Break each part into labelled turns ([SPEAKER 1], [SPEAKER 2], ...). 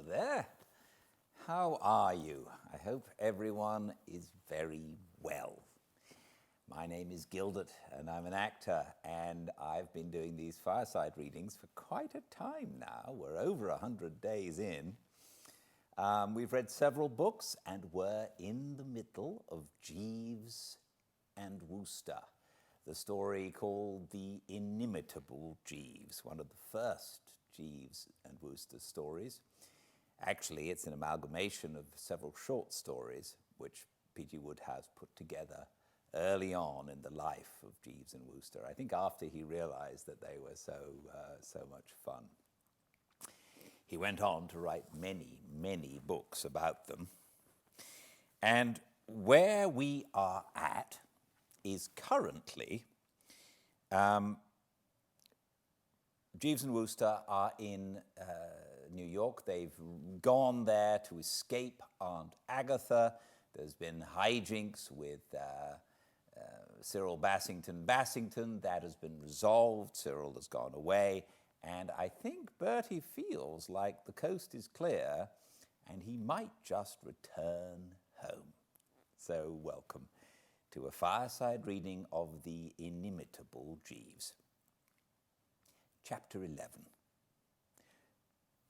[SPEAKER 1] there. How are you? I hope everyone is very well. My name is Gildart and I'm an actor, and I've been doing these fireside readings for quite a time now. We're over 100 days in. We've read several books and we're in the middle of Jeeves and Wooster, the story called The Inimitable Jeeves, one of the first Jeeves and Wooster stories. Actually, it's an amalgamation of several short stories which P.G. Wodehouse put together early on in the life of Jeeves and Wooster, I think after he realized that they were so much fun. He went on to write many books about them. And where we are at is currently Jeeves and Wooster are in New York. They've gone there to escape Aunt Agatha. There's been hijinks with Cyril Bassington. That has been resolved. Cyril has gone away. And I think Bertie feels like the coast is clear and he might just return home. So welcome to a fireside reading of The Inimitable Jeeves. Chapter 11.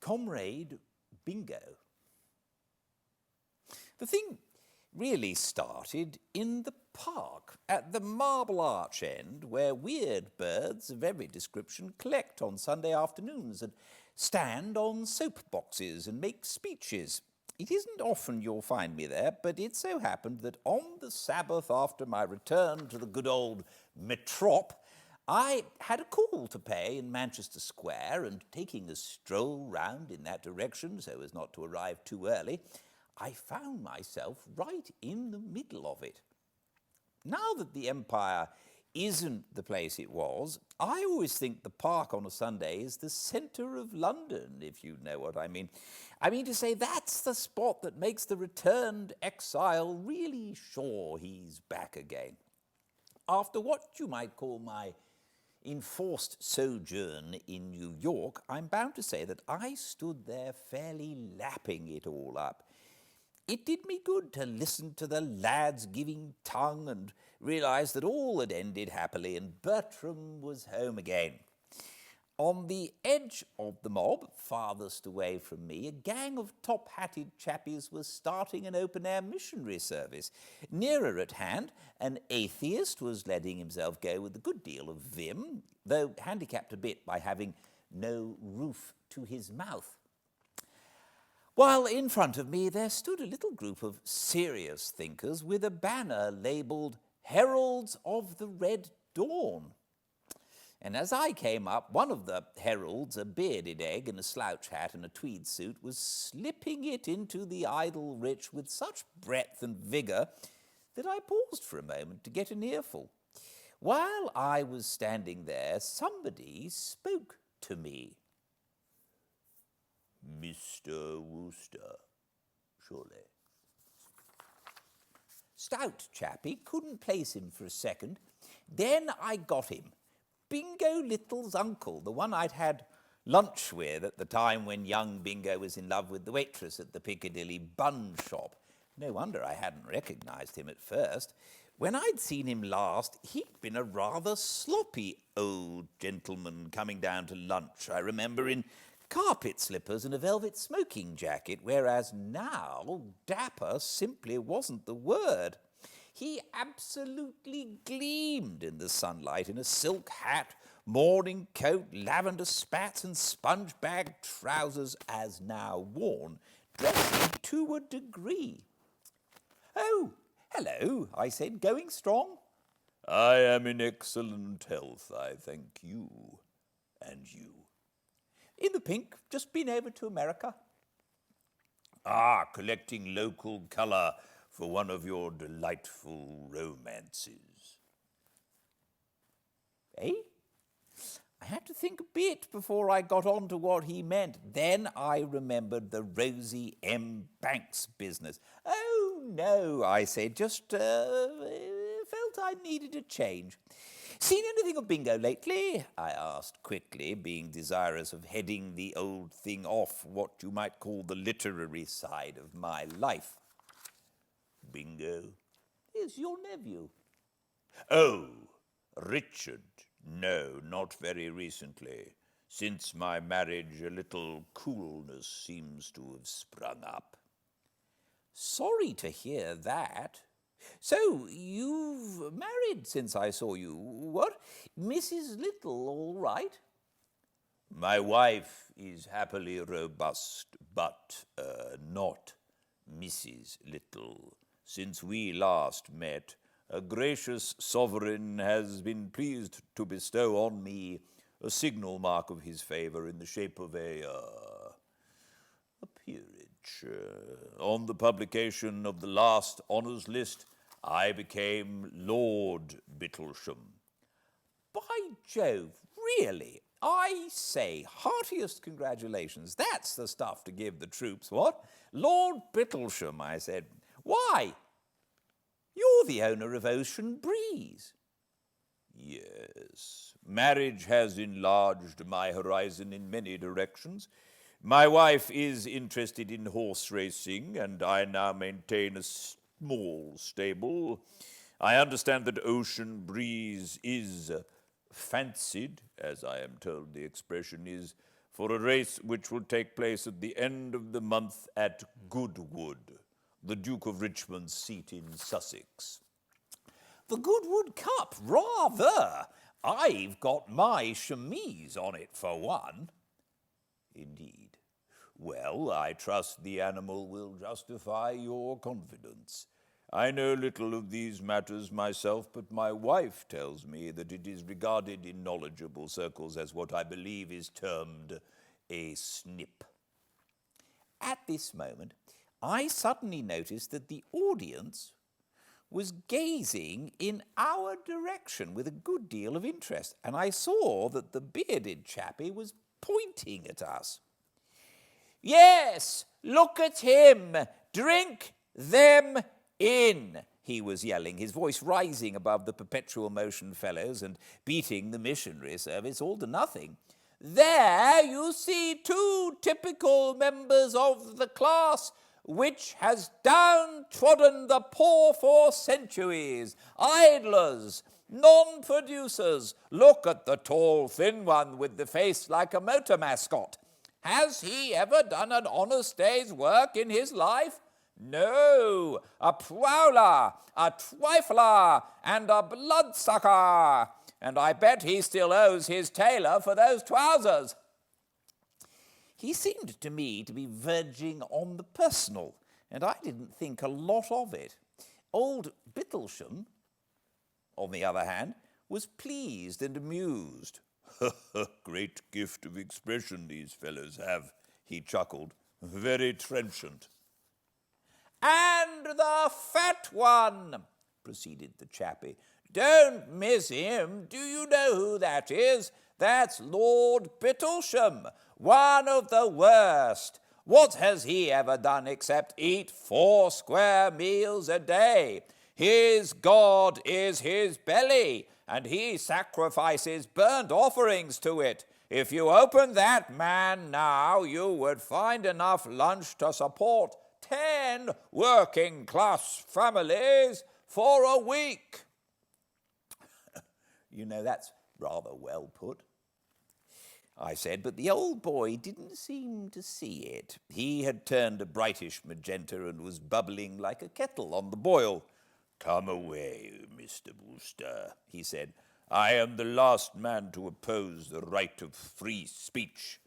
[SPEAKER 1] Comrade Bingo. The thing really started in the park at the Marble Arch end, where weird birds of every description collect on Sunday afternoons and stand on soap boxes and make speeches. It isn't often you'll find me there, but it so happened that on the Sabbath after my return to the good old Metrop, I had a call to pay in Manchester Square, and taking a stroll round in that direction so as not to arrive too early, I found myself right in the middle of it. Now that the Empire isn't the place it was, I always think the park on a Sunday is the centre of London, if you know what I mean. I mean to say that's the spot that makes the returned exile really sure he's back again. After what you might call my enforced sojourn in New York, I'm bound to say that I stood there fairly lapping it all up. It did me good to listen to the lads giving tongue and realise that all had ended happily and Bertram was home again. On the edge of the mob, farthest away from me, a gang of top-hatted chappies was starting an open-air missionary service. Nearer at hand, an atheist was letting himself go with a good deal of vim, though handicapped a bit by having no roof to his mouth. While in front of me there stood a little group of serious thinkers with a banner labelled Heralds of the Red Dawn. And as I came up, one of the heralds, a bearded egg in a slouch hat and a tweed suit, was slipping it into the idle rich with such breadth and vigour that I paused for a moment to get an earful. While I was standing there, somebody spoke to me. Mr. Wooster, surely. Stout chappie, couldn't place him for a second. Then I got him. Bingo Little's uncle, the one I'd had lunch with at the time when young Bingo was in love with the waitress at the Piccadilly bun shop. No wonder I hadn't recognised him at first. When I'd seen him last, he'd been a rather sloppy old gentleman coming down to lunch, I remember, in carpet slippers and a velvet smoking jacket, whereas now dapper simply wasn't the word. He absolutely gleamed in the sunlight in a silk hat, morning coat, lavender spats and sponge-bag trousers as now worn, dressing to a degree. "Oh, hello," I said, "going strong?" "I am in excellent health, I thank you. And you?" "In the pink, just been over to America." "Ah, collecting local colour for one of your delightful romances." Eh? I had to think a bit before I got on to what he meant. Then I remembered the Rosie M. Banks business. "Oh, no," I said, "just felt I needed a change." Seen anything of Bingo lately? I asked quickly, being desirous of heading the old thing off what you might call the literary side of my life. Bingo is your nephew. Oh, Richard. No, not very recently. Since my marriage, a little coolness seems to have sprung up. Sorry to hear that. So, you've married since I saw you. What? Mrs. Little, all right? My wife is happily robust, but not Mrs. Little. Since we last met, a gracious sovereign has been pleased to bestow on me a signal mark of his favour in the shape of a peerage. On the publication of the last honours list, I became Lord Bittlesham. By Jove, really? I say, heartiest congratulations. That's the stuff to give the troops, what? Lord Bittlesham, I said. Why? You're the owner of Ocean Breeze. Yes, marriage has enlarged my horizon in many directions. My wife is interested in horse racing, and I now maintain a small stable. I understand that Ocean Breeze is fancied, as I am told the expression is, for a race which will take place at the end of the month at Goodwood, the Duke of Richmond's seat in Sussex. The Goodwood Cup, rather. I've got my chemise on it, for one. Indeed. Well, I trust the animal will justify your confidence. I know little of these matters myself, but my wife tells me that it is regarded in knowledgeable circles as what I believe is termed a snip. At this moment, I suddenly noticed that the audience was gazing in our direction with a good deal of interest, and I saw that the bearded chappie was pointing at us. Yes, look at him! Drink them in, he was yelling, his voice rising above the perpetual motion fellows and beating the missionary service all to nothing. There you see two typical members of the class which has downtrodden the poor for centuries, idlers, non-producers. Look at the tall, thin one with the face like a motor mascot. Has he ever done an honest day's work in his life? No, a prowler, a trifler, and a bloodsucker. And I bet he still owes his tailor for those trousers. He seemed to me to be verging on the personal, and I didn't think a lot of it. Old Bittlesham, on the other hand, was pleased and amused. Great gift of expression these fellows have, he chuckled. Very trenchant. And the fat one, proceeded the chappie. Don't miss him. Do you know who that is? That's Lord Bittlesham, one of the worst. What has he ever done except eat 4 square meals a day? His God is his belly, and he sacrifices burnt offerings to it. If you open that man now, you would find enough lunch to support 10 working-class families for a week. You know, that's rather well put, I said, but the old boy didn't seem to see it. He had turned a brightish magenta and was bubbling like a kettle on the boil. Come away, Mr. Wooster, he said. I am the last man to oppose the right of free speech,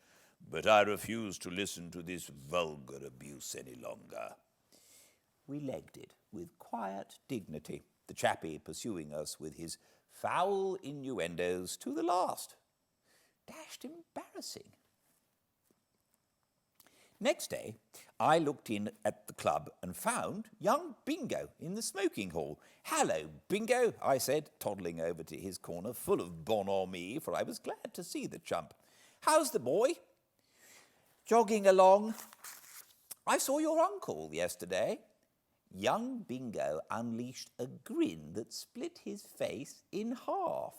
[SPEAKER 1] but I refuse to listen to this vulgar abuse any longer. We legged it with quiet dignity, the chappie pursuing us with his foul innuendos to the last. Dashed embarrassing. Next day, I looked in at the club and found young Bingo in the smoking hall. Hello, Bingo, I said, toddling over to his corner, full of bonhomie, for I was glad to see the chump. How's the boy? Jogging along. I saw your uncle yesterday. Young Bingo unleashed a grin that split his face in half.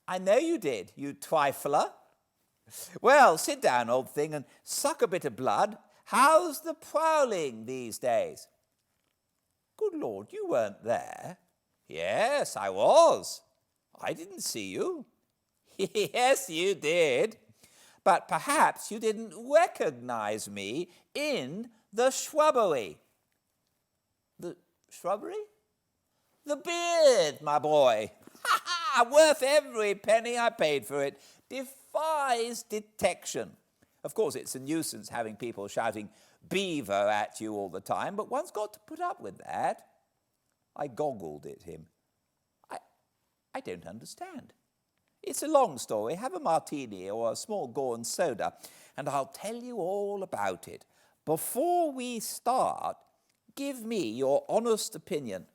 [SPEAKER 1] I know you did, you trifler. Well, sit down, old thing, and suck a bit of blood. How's the prowling these days? Good Lord, you weren't there. Yes, I was. I didn't see you. Yes, you did. But perhaps you didn't recognize me in the shrubbery. The shrubbery? The beard, my boy. Ha ha! Worth every penny I paid for it. Defies detection. Of course, it's a nuisance having people shouting beaver at you all the time, but one's got to put up with that. I goggled at him. I don't understand. It's a long story. Have a martini or a small Gorn soda, and I'll tell you all about it. Before we start, give me your honest opinion.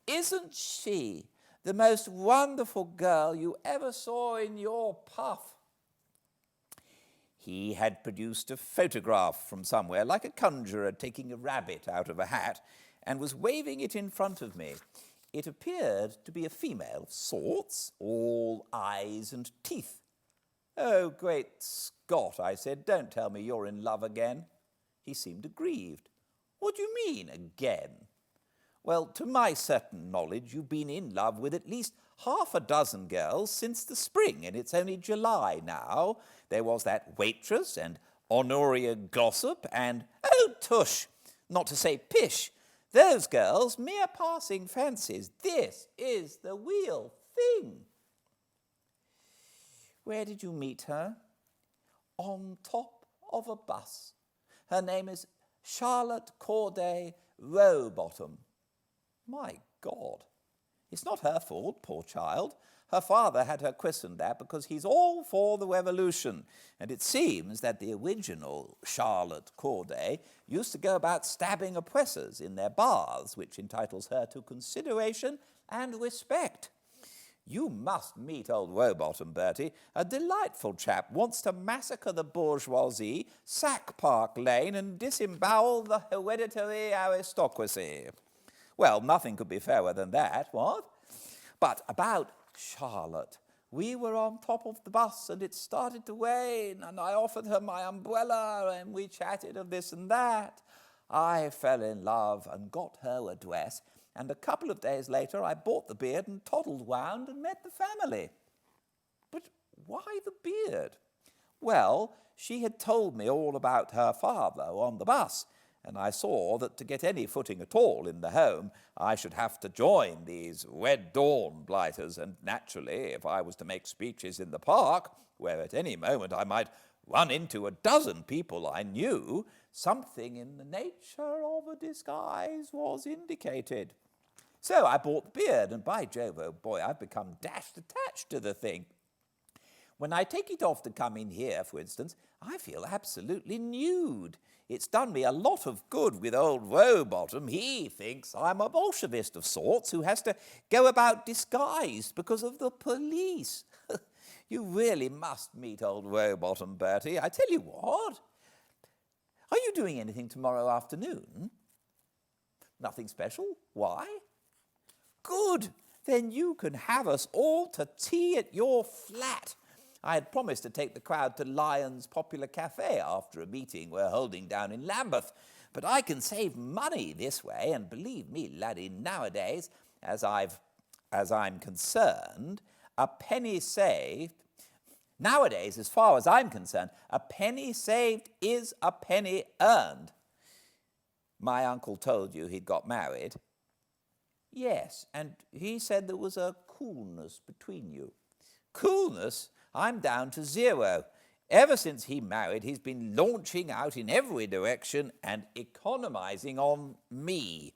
[SPEAKER 1] Isn't she the most wonderful girl you ever saw in your puff? He had produced a photograph from somewhere, like a conjurer taking a rabbit out of a hat, and was waving it in front of me. It appeared to be a female of sorts, all eyes and teeth. Oh, great Scott, I said, don't tell me you're in love again. He seemed aggrieved. What do you mean, again? Well, to my certain knowledge, you've been in love with at least half a dozen girls since the spring, and it's only July now. There was that waitress and Honoria Glossop and, oh, tush, not to say pish, those girls, mere passing fancies. This is the real thing. Where did you meet her? On top of a bus. Her name is Charlotte Corday Rowbottom. My God. It's not her fault, poor child. Her father had her christened that because he's all for the revolution, and it seems that the original Charlotte Corday used to go about stabbing oppressors in their baths, which entitles her to consideration and respect. You must meet old Rowbottom, Bertie. A delightful chap, wants to massacre the bourgeoisie, sack Park Lane, and disembowel the hereditary aristocracy. Well, nothing could be fairer than that, what? But about Charlotte, we were on top of the bus and it started to rain and I offered her my umbrella and we chatted of this and that. I fell in love and got her address, and a couple of days later I bought the beard and toddled round and met the family. But why the beard? Well, she had told me all about her father on the bus, and I saw that to get any footing at all in the home, I should have to join these Red Dawn blighters, and naturally, if I was to make speeches in the park, where at any moment I might run into a dozen people I knew, something in the nature of a disguise was indicated. So I bought the beard, and by Jove, oh boy, I've become dashed attached to the thing. When I take it off to come in here, for instance, I feel absolutely nude. It's done me a lot of good with old Rowbottom. He thinks I'm a Bolshevist of sorts who has to go about disguised because of the police. You really must meet old Rowbottom, Bertie. I tell you what. Are you doing anything tomorrow afternoon? Nothing special? Why? Good. Then you can have us all to tea at your flat. I had promised to take the crowd to Lyon's Popular Cafe after a meeting we're holding down in Lambeth, but I can save money this way, and believe me, laddie, nowadays, as I'm concerned, a penny saved. Nowadays, as far as I'm concerned, a penny saved is a penny earned. My uncle told you he'd got married? Yes, and he said there was a coolness between you. Coolness? I'm down to zero. Ever since he married, he's been launching out in every direction and economizing on me.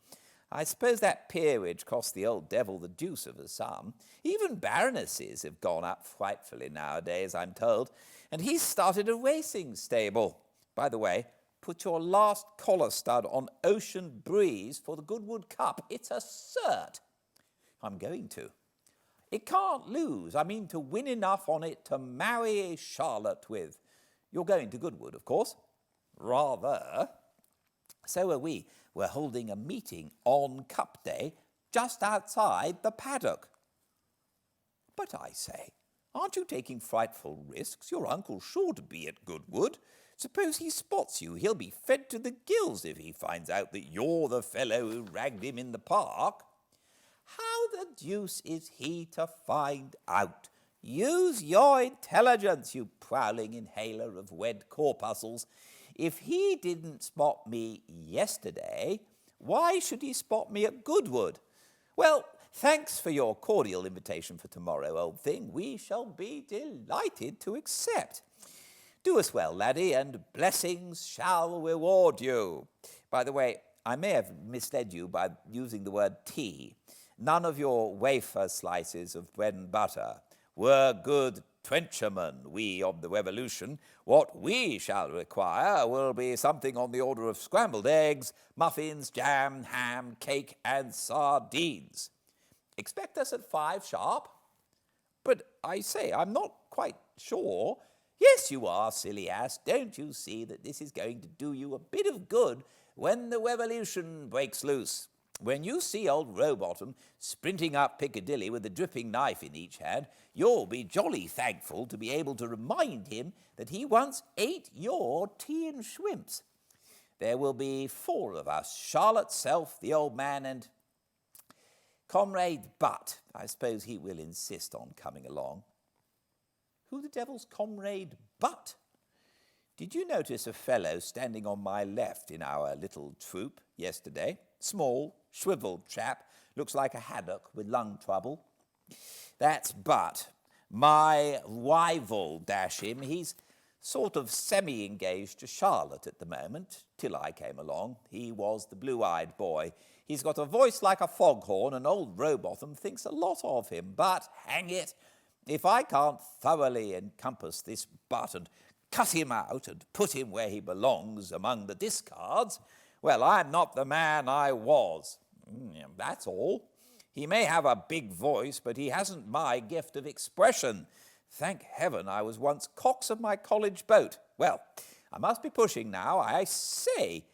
[SPEAKER 1] I suppose that peerage cost the old devil the deuce of a sum. Even baronesses have gone up frightfully nowadays, I'm told, and he's started a racing stable. By the way, put your last collar stud on Ocean Breeze for the Goodwood Cup. It's a cert. I'm going to. It can't lose. I mean, to win enough on it to marry Charlotte with. You're going to Goodwood, of course? Rather. So are we. We're holding a meeting on Cup Day just outside the paddock. But I say, aren't you taking frightful risks? Your uncle's sure to be at Goodwood. Suppose he spots you, he'll be fed to the gills if he finds out that you're the fellow who ragged him in the park. How the deuce is he to find out? Use your intelligence, you prowling inhaler of wed corpuscles. If he didn't spot me yesterday, why should he spot me at Goodwood? Well, thanks for your cordial invitation for tomorrow, old thing. We shall be delighted to accept. Do us well, laddie, and blessings shall reward you. By the way, I may have misled you by using the word tea. None of your wafer slices of bread and butter were good trenchermen, we of the Revolution. What we shall require will be something on the order of scrambled eggs, muffins, jam, ham, cake, and sardines. Expect us at 5 sharp. But I say, I'm not quite sure. Yes, you are, silly ass. Don't you see that this is going to do you a bit of good when the revolution breaks loose? When you see old Rowbottom sprinting up Piccadilly with a dripping knife in each hand, you'll be jolly thankful to be able to remind him that he once ate your tea and shrimps. There will be 4 of us, Charlotte Self, the old man, and Comrade Butt. I suppose he will insist on coming along. Who the devil's Comrade Butt? Did you notice a fellow standing on my left in our little troop yesterday? Small, shriveled chap, looks like a haddock with lung trouble. That's Butt. My rival, dash him. He's sort of semi-engaged to Charlotte at the moment, till I came along. He was the blue-eyed boy. He's got a voice like a foghorn, and old Rowbottom thinks a lot of him. But, hang it, if I can't thoroughly encompass this Butt and cut him out and put him where he belongs among the discards, well, I'm not the man I was. That's all. He may have a big voice, but he hasn't my gift of expression. Thank heaven I was once cox of my college boat. Well, I must be pushing now. I say,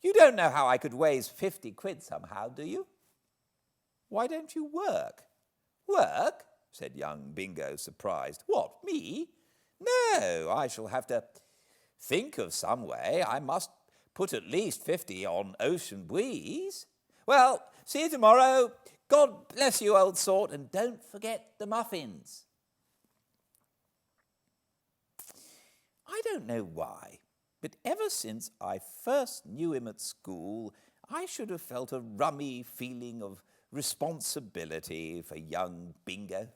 [SPEAKER 1] you don't know how I could raise 50 quid somehow, do you? Why don't you work? Work? Said young Bingo, surprised. What, me? No, I shall have to think of some way. I must put at least 50 on Ocean Breeze. Well, see you tomorrow. God bless you, old sort, and don't forget the muffins. I don't know why, but ever since I first knew him at school, I should have felt a rummy feeling of responsibility for young Bingo.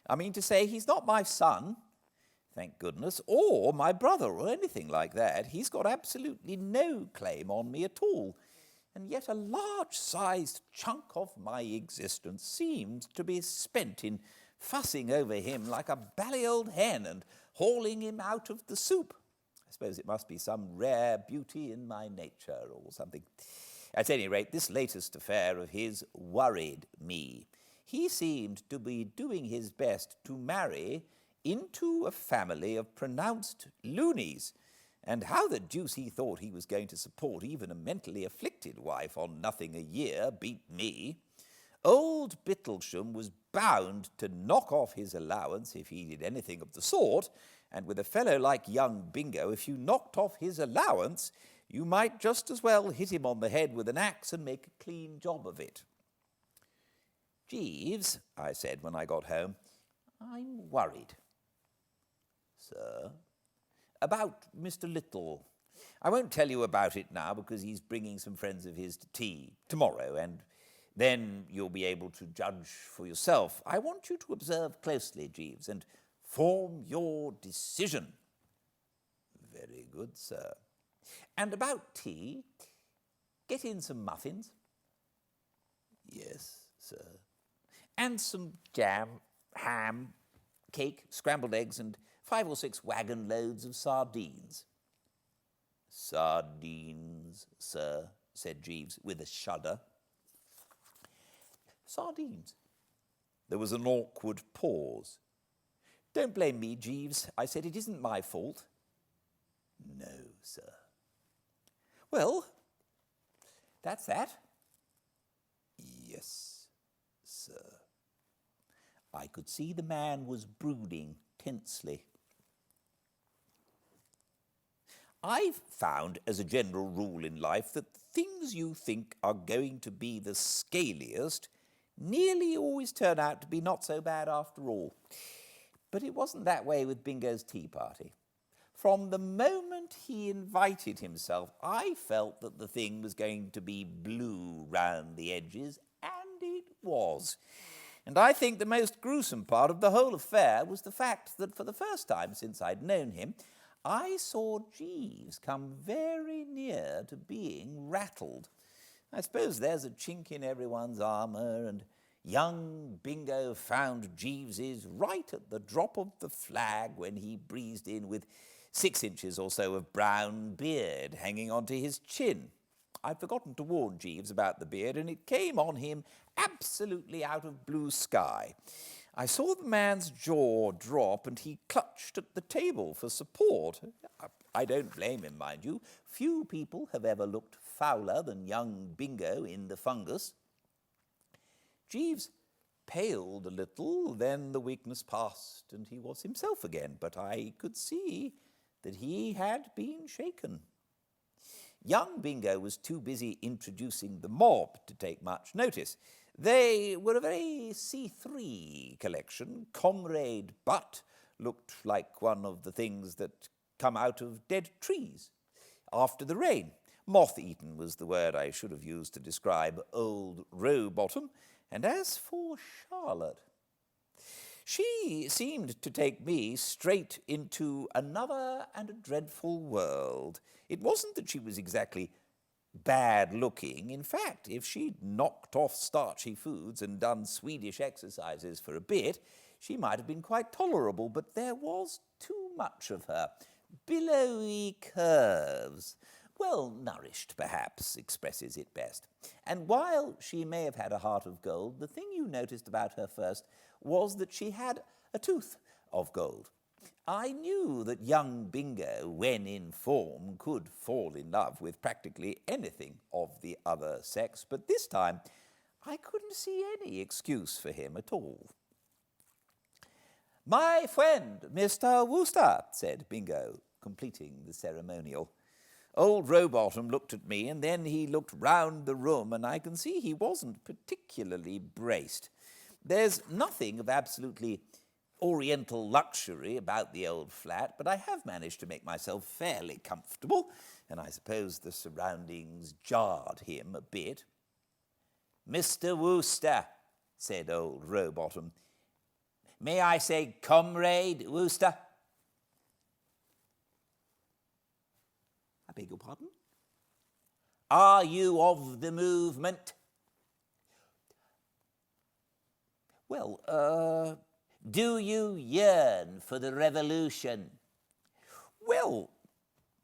[SPEAKER 1] I mean to say, he's not my son, thank goodness, or my brother or anything like that. He's got absolutely no claim on me at all. And yet a large-sized chunk of my existence seems to be spent in fussing over him like a bally old hen and hauling him out of the soup. I suppose it must be some rare beauty in my nature or something. At any rate, this latest affair of his worried me. He seemed to be doing his best to marry into a family of pronounced loonies, and how the deuce he thought he was going to support even a mentally afflicted wife on nothing a year beat me. Old Bittlesham was bound to knock off his allowance if he did anything of the sort, and with a fellow like young Bingo, if you knocked off his allowance, you might just as well hit him on the head with an axe and make a clean job of it. Jeeves, I said when I got home, I'm worried. Sir? About Mr. Little. I won't tell you about it now because he's bringing some friends of his to tea tomorrow, and then you'll be able to judge for yourself. I want you to observe closely, Jeeves, and form your decision. Very good, sir. And about tea, get in some muffins. Yes, sir. And some jam, ham, cake, scrambled eggs, and 5 or 6 wagon loads of sardines. Sardines, sir, said Jeeves with a shudder. Sardines. There was an awkward pause. Don't blame me, Jeeves, I said. It isn't my fault. No, sir. Well, that's that. Yes, sir. I could see the man was brooding tensely. I've found, as a general rule in life, that things you think are going to be the scaliest nearly always turn out to be not so bad after all. But it wasn't that way with Bingo's tea party. From the moment he invited himself, I felt that the thing was going to be blue round the edges, and it was. And I think the most gruesome part of the whole affair was the fact that for the first time since I'd known him, I saw Jeeves come very near to being rattled. I suppose there's a chink in everyone's armour, and young Bingo found Jeeves's right at the drop of the flag when he breezed in with 6 inches or so of brown beard hanging onto his chin. I'd forgotten to warn Jeeves about the beard, and it came on him absolutely out of blue sky. I saw the man's jaw drop, and he clutched at the table for support. I don't blame him, mind you. Few people have ever looked fouler than young Bingo in the fungus. Jeeves paled a little, then the weakness passed, and he was himself again, but I could see that he had been shaken. Young Bingo was too busy introducing the mob to take much notice. They were a very C3 collection. Comrade Butt looked like one of the things that come out of dead trees after the rain. Moth-eaten was the word I should have used to describe old Rowbottom. And as for Charlotte, she seemed to take me straight into another and a dreadful world. It wasn't that she was exactly bad-looking. In fact, if she'd knocked off starchy foods and done Swedish exercises for a bit, she might have been quite tolerable, but there was too much of her. Billowy curves. Well-nourished, perhaps, expresses it best. And while she may have had a heart of gold, the thing you noticed about her first was that she had a tooth of gold. I knew that young Bingo, when in form, could fall in love with practically anything of the other sex, but this time I couldn't see any excuse for him at all. "My friend, Mr. Wooster," said Bingo, completing the ceremonial. Old Rowbottom looked at me, and then he looked round the room, and I can see he wasn't particularly braced. There's nothing of absolutely oriental luxury about the old flat, but I have managed to make myself fairly comfortable, and I suppose the surroundings jarred him a bit. "Mr. Wooster," said old Rowbottom. "May I say Comrade Wooster?" I beg your pardon? "Are you of the movement?" "Well, do you yearn for the revolution?" "Well,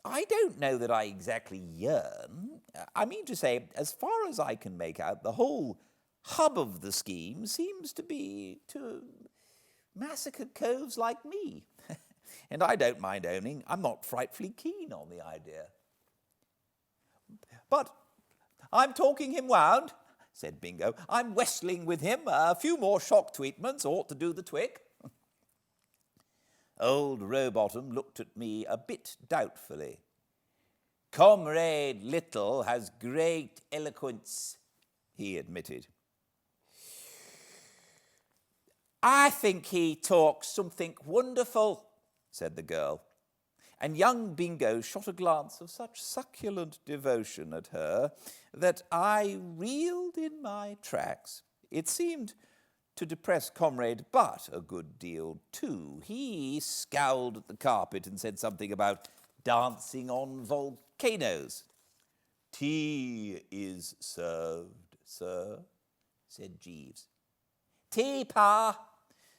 [SPEAKER 1] I don't know that I exactly yearn. I mean to say, as far as I can make out, the whole hub of the scheme seems to be to massacre coves like me. And I don't mind owning I'm not frightfully keen on the idea." "But I'm talking him wound," said Bingo. "I'm wrestling with him. A few more shock treatments ought to do the trick." Old Rowbottom looked at me a bit doubtfully. "Comrade Little has great eloquence," he admitted. "I think he talks something wonderful," said the girl. And young Bingo shot a glance of such succulent devotion at her that I reeled in my tracks. It seemed to depress Comrade Butt a good deal, too. He scowled at the carpet and said something about dancing on volcanoes. "Tea is served, sir," said Jeeves. "Tea, Pa,"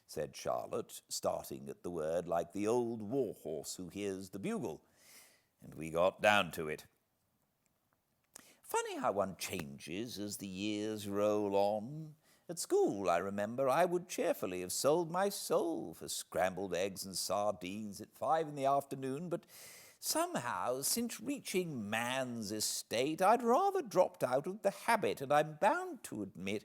[SPEAKER 1] said Charlotte, starting at the word like the old war horse who hears the bugle. And we got down to it. Funny how one changes as the years roll on. At school, I remember, I would cheerfully have sold my soul for scrambled eggs and sardines at 5 p.m, but somehow, since reaching man's estate, I'd rather dropped out of the habit, and I'm bound to admit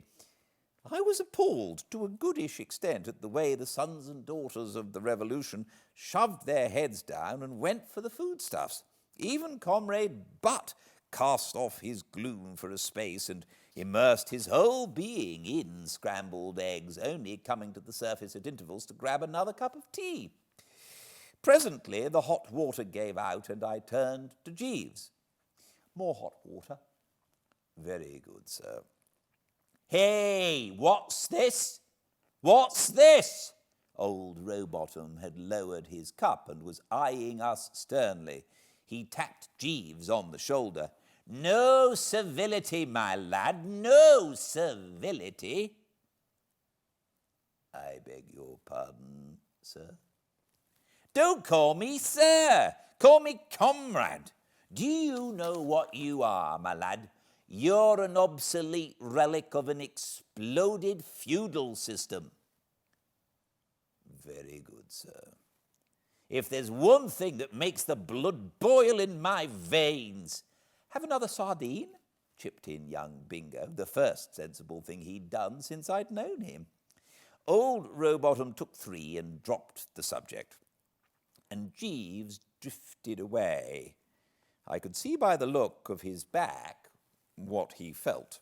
[SPEAKER 1] I was appalled to a goodish extent at the way the sons and daughters of the Revolution shoved their heads down and went for the foodstuffs. Even Comrade Butt cast off his gloom for a space and immersed his whole being in scrambled eggs, only coming to the surface at intervals to grab another cup of tea. Presently the hot water gave out and I turned to Jeeves. More hot water. Very good, sir. Hey, what's this? What's this? Old Rowbottom had lowered his cup and was eyeing us sternly. He tapped Jeeves on the shoulder. No civility, my lad, no civility. I beg your pardon, sir. Don't call me sir. Call me comrade. Do you know what you are, my lad? You're an obsolete relic of an exploded feudal system. Very good, sir. If there's one thing that makes the blood boil in my veins... Have another sardine? Chipped in young Bingo, the first sensible thing he'd done since I'd known him. Old Rowbottom took 3 and dropped the subject. And Jeeves drifted away. I could see by the look of his back what he felt.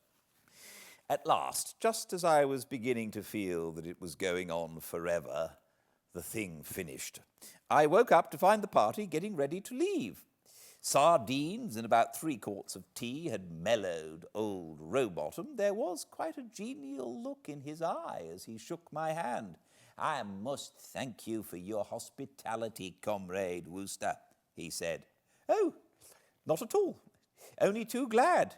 [SPEAKER 1] At last, just as I was beginning to feel that it was going on forever, the thing finished. I woke up to find the party getting ready to leave. Sardines and about 3 quarts of tea had mellowed old Rowbottom. There was quite a genial look in his eye as he shook my hand. I must thank you for your hospitality, Comrade Wooster, he said. Oh, not at all. Only too glad.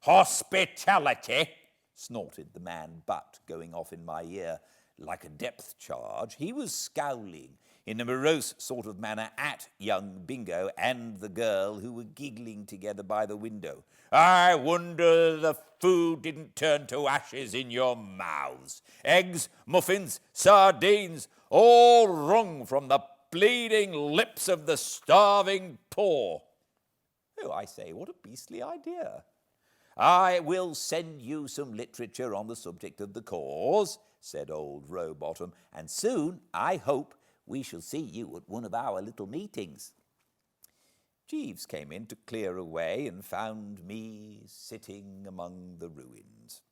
[SPEAKER 1] Hospitality, snorted the man Butt, going off in my ear like a depth charge. He was scowling in a morose sort of manner at young Bingo and the girl who were giggling together by the window. I wonder the food didn't turn to ashes in your mouths. Eggs, muffins, sardines, all wrung from the bleeding lips of the starving poor. Oh, I say, what a beastly idea. I will send you some literature on the subject of the cause, said old Rowbottom, and soon, I hope, we shall see you at one of our little meetings. Jeeves came in to clear away and found me sitting among the ruins.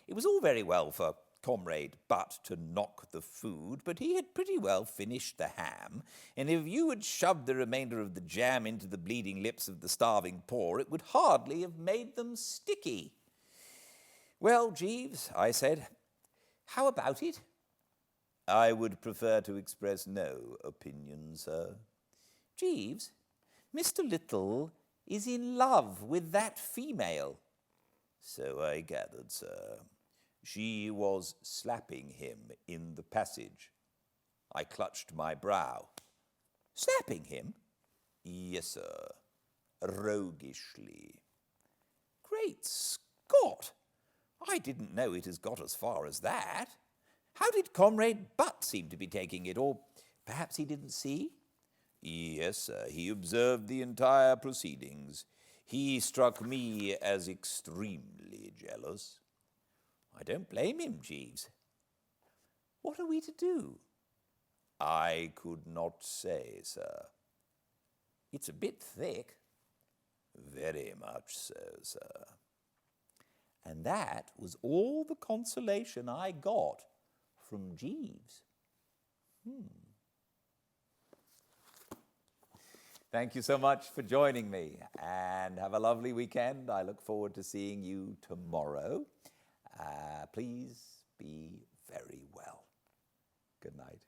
[SPEAKER 1] It was all very well for Comrade Butt to knock the food, but he had pretty well finished the ham, and if you had shoved the remainder of the jam into the bleeding lips of the starving poor, it would hardly have made them sticky. Well, Jeeves, I said, how about it? I would prefer to express no opinion, sir. Jeeves, Mr. Little is in love with that female. So I gathered, sir. She was slapping him in the passage. I clutched my brow. Slapping him? Yes, sir. Roguishly. Great Scott! I didn't know it has got as far as that. How did Comrade Butt seem to be taking it? Or perhaps he didn't see? Yes, sir. He observed the entire proceedings. He struck me as extremely jealous. I don't blame him, Jeeves. What are we to do? I could not say, sir. It's a bit thick. Very much so, sir. And that was all the consolation I got from Jeeves. Thank you so much for joining me, and have a lovely weekend. I look forward to seeing you tomorrow. Please be very well. Good night.